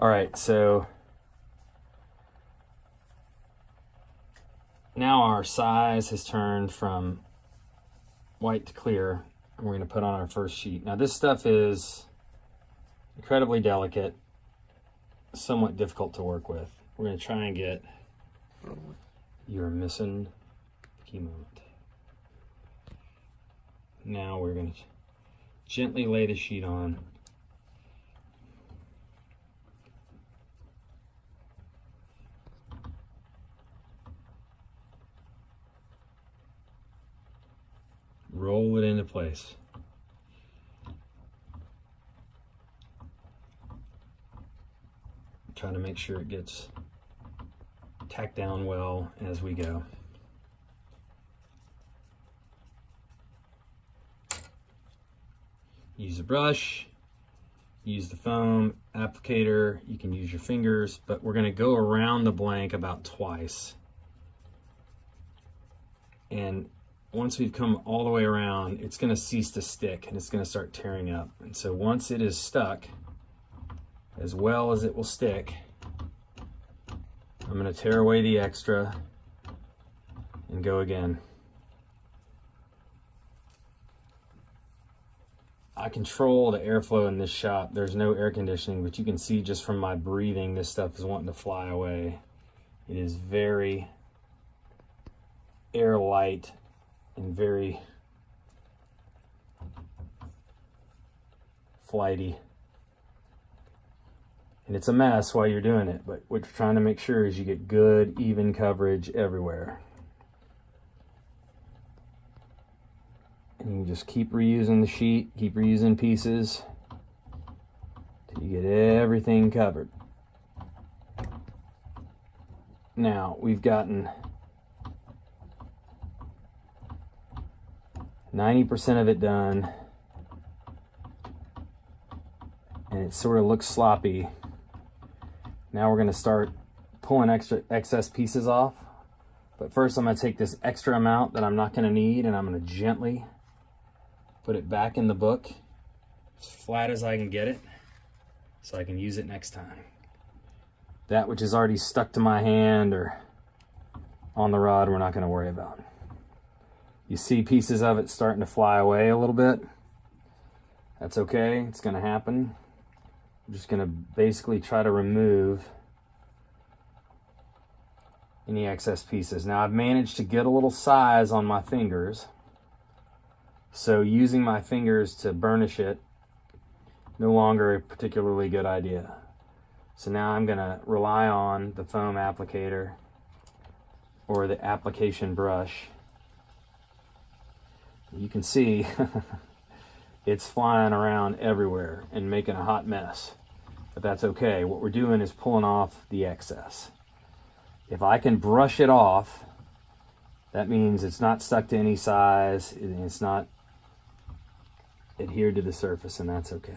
All right, so now our size has turned from white to clear, and we're going to put on our first sheet. Now this stuff is incredibly delicate, somewhat difficult to work with. We're going to try and get your missing key moment. Now we're going to gently lay the sheet on. Roll it into place. Try to make sure it gets tacked down well as we go. Use a brush, use the foam applicator, you can use your fingers, but we're going to go around the blank about twice. And once we've come all the way around, it's going to cease to stick and it's going to start tearing up. And so once it is stuck, as well as it will stick, I'm going to tear away the extra and go again. I control the airflow in this shop. There's no air conditioning, but you can see just from my breathing, this stuff is wanting to fly away. It is very air light and very flighty. And it's a mess while you're doing it, but what you're trying to make sure is you get good, even coverage everywhere. And you just keep reusing the sheet, keep reusing pieces till you get everything covered. Now, we've gotten 90% of it done, and it sort of looks sloppy. Now we're going to start pulling excess pieces off. But first I'm going to take this extra amount that I'm not going to need, and I'm going to gently put it back in the book as flat as I can get it so I can use it next time. That which is already stuck to my hand or on the rod, we're not going to worry about. You see pieces of it starting to fly away a little bit. That's okay, it's going to happen. I'm just going to basically try to remove any excess pieces. Now I've managed to get a little size on my fingers, so using my fingers to burnish it, no longer a particularly good idea. So now I'm going to rely on the foam applicator or the application brush. You can see it's flying around everywhere and making a hot mess, but that's okay. What we're doing is pulling off the excess. If I can brush it off, that means it's not stuck to any size, it's not adhered to the surface, and that's okay.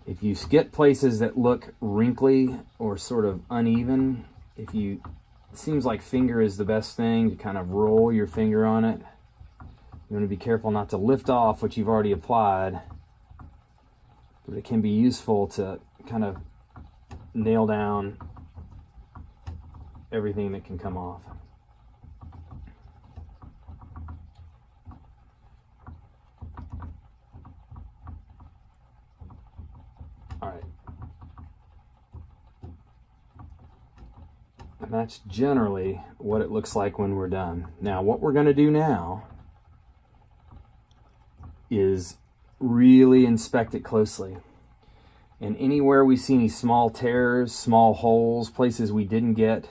If you get places that look wrinkly or sort of uneven, it seems like finger is the best thing to kind of roll your finger on it. You want to be careful not to lift off what you've already applied, but it can be useful to kind of nail down everything that can come off. All right. And that's generally what it looks like when we're done. Now, what we're going to do now is really inspect it closely. And anywhere we see any small tears, small holes, places we didn't get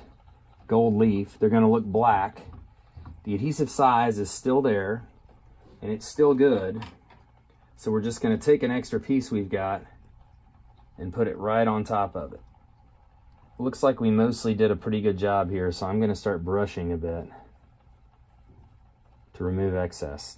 gold leaf, they're going to look black. The adhesive size is still there, and it's still good. So we're just going to take an extra piece we've got and put it right on top of it. Looks like we mostly did a pretty good job here, so I'm going to start brushing a bit to remove excess.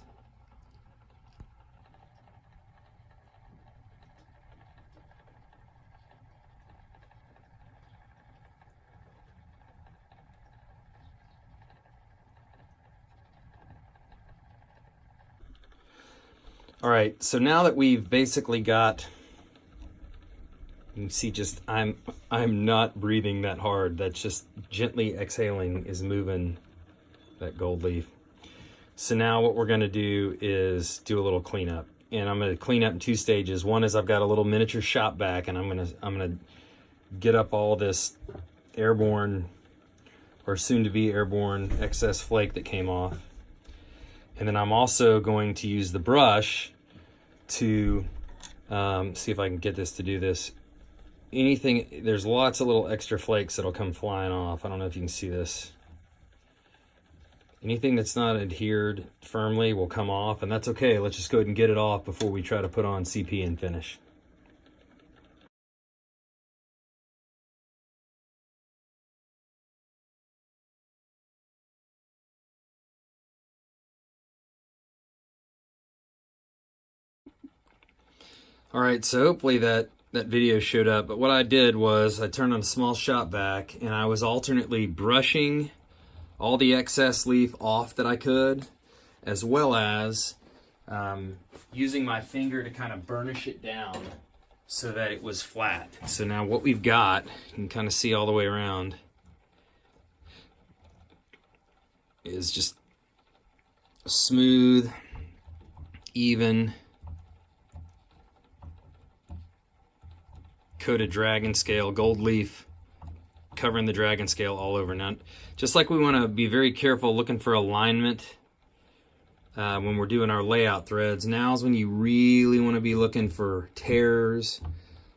All right, so now that we've basically got You can see just I'm not breathing that hard. That's just gently exhaling is moving that gold leaf. So now what we're gonna do is do a little cleanup. And I'm gonna clean up in 2 stages. One is I've got a little miniature shop vac, and I'm gonna get up all this airborne or soon to be airborne excess flake that came off. And then I'm also going to use the brush to see if I can get this to do this. Anything, there's lots of little extra flakes that'll come flying off. I don't know if you can see this. Anything that's not adhered firmly will come off, and that's okay. Let's just go ahead and get it off before we try to put on CP and finish. All right, so hopefully that video showed up, but what I did was I turned on a small shop vac, and I was alternately brushing all the excess leaf off that I could, as well as using my finger to kind of burnish it down so that it was flat. So now what we've got, you can kind of see all the way around, is just a smooth, even coated Dragonscale, gold leaf covering the Dragonscale all over. Now, just like we want to be very careful looking for alignment when we're doing our layout threads, now's when you really want to be looking for tears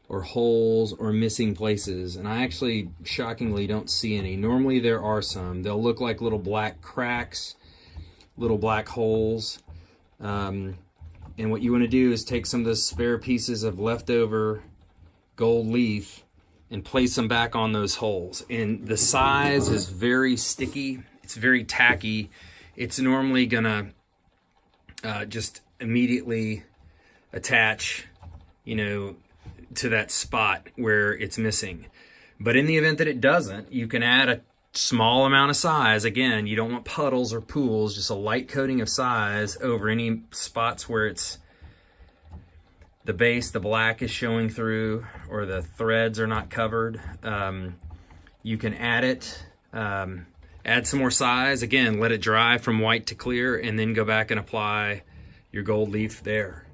or holes or missing places. And I actually, shockingly, don't see any. Normally there are some. They'll look like little black cracks, little black holes. And what you want to do is take some of those spare pieces of leftover gold leaf and place them back on those holes. And the size is very sticky. It's very tacky. It's normally gonna just immediately attach, you know, to that spot where it's missing. But in the event that it doesn't, you can add a small amount of size. Again, you don't want puddles or pools, just a light coating of size over any spots where it's the base, the black is showing through, or the threads are not covered. You can add it, add some more size. Again, let it dry from white to clear, and then go back and apply your gold leaf there.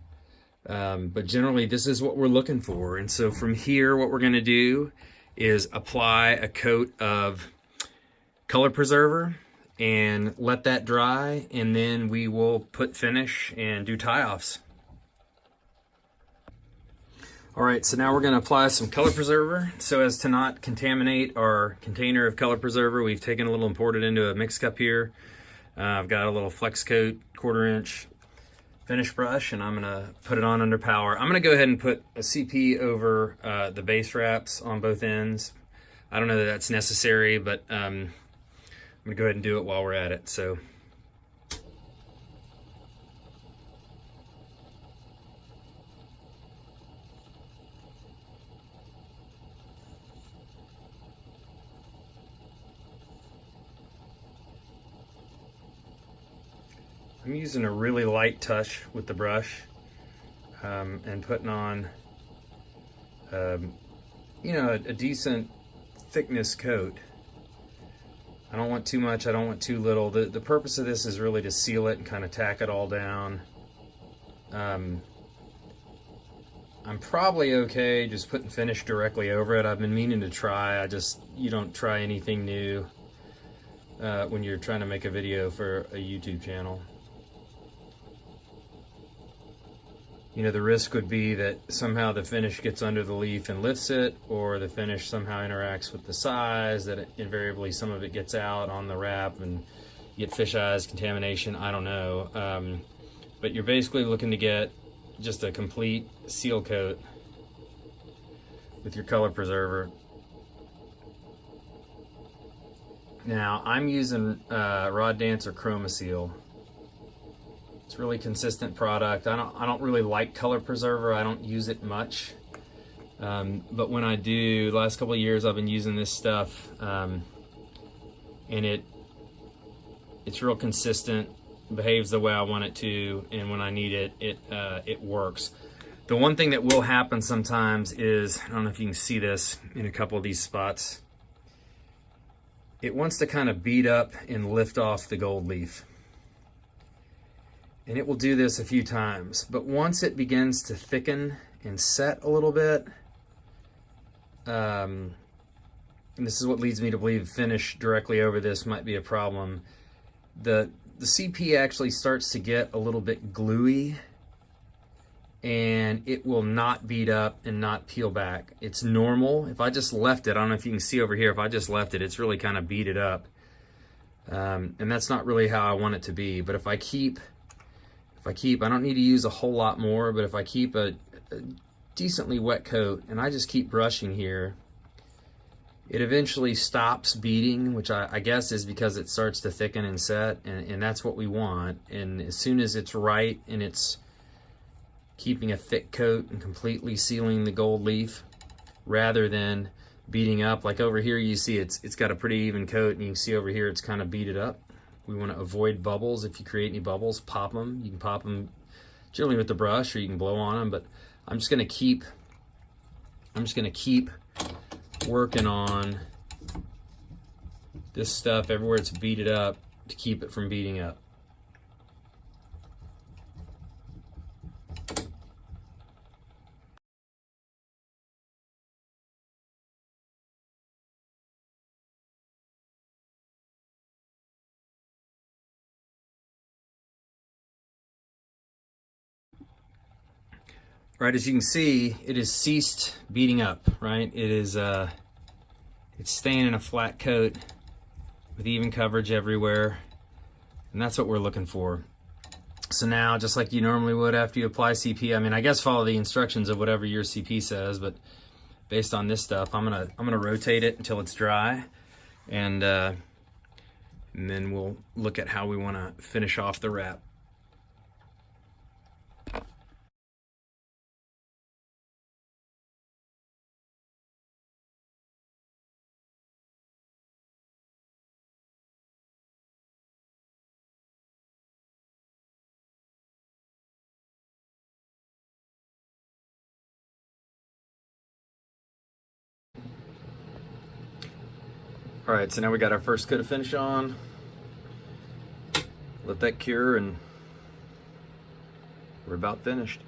But generally, this is what we're looking for. And so from here, what we're gonna do is apply a coat of color preserver and let that dry, and then we will put finish and do tie-offs. All right, so now we're going to apply some color preserver so as to not contaminate our container of color preserver. We've taken a little and poured it into a mix cup here. I've got a little flex coat 1/4 inch finish brush, and I'm going to put it on under power. I'm going to go ahead and put a CP over the base wraps on both ends. I don't know that that's necessary, but I'm going to go ahead and do it while we're at it. So. I'm using a really light touch with the brush and putting on, you know, a decent thickness coat. I don't want too much, I don't want too little. The purpose of this is really to seal it and kind of tack it all down. I'm probably okay just putting finish directly over it. I've been meaning to try. You don't try anything new when you're trying to make a video for a YouTube channel. You know, the risk would be that somehow the finish gets under the leaf and lifts it, or the finish somehow interacts with the size, that invariably some of it gets out on the wrap and you get fish eyes, contamination, I don't know. But you're basically looking to get just a complete seal coat with your color preserver. Now, I'm using Rod Dancer Chroma Seal. It's a really consistent product. I don't really like color preserver. I don't use it much. But when I do, the last couple of years I've been using this stuff, and it's real consistent, behaves the way I want it to, and when I need it, it works. The one thing that will happen sometimes is, I don't know if you can see this in a couple of these spots, it wants to kind of beat up and lift off the gold leaf. And it will do this a few times, but once it begins to thicken and set a little bit, and this is what leads me to believe finish directly over this might be a problem. The CP actually starts to get a little bit gluey, and it will not beat up and not peel back. It's normal. If I just left it, I don't know if you can see over here, if I just left it, it's really kind of beat it up. And that's not really how I want it to be. But if I keep, I don't need to use a whole lot more, but if I keep a decently wet coat and I just keep brushing here, it eventually stops beating, which I guess is because it starts to thicken and set, and that's what we want. And as soon as it's right and it's keeping a thick coat and completely sealing the gold leaf rather than beating up, like over here you see it's got a pretty even coat, and you can see over here it's kind of beat it up. We want to avoid bubbles. If you create any bubbles, pop them. You can pop them generally with the brush, or you can blow on them, but I'm just going to keep working on this stuff everywhere it's beat up to keep it from beating up. Right, as you can see, it has ceased beating up, right? It is, it's staying in a flat coat with even coverage everywhere, and that's what we're looking for. So now, just like you normally would after you apply CP, I mean, I guess follow the instructions of whatever your CP says, but based on this stuff, I'm gonna rotate it until it's dry, and then we'll look at how we want to finish off the wrap. All right, so now we got our first coat of finish on. Let that cure, and we're about finished.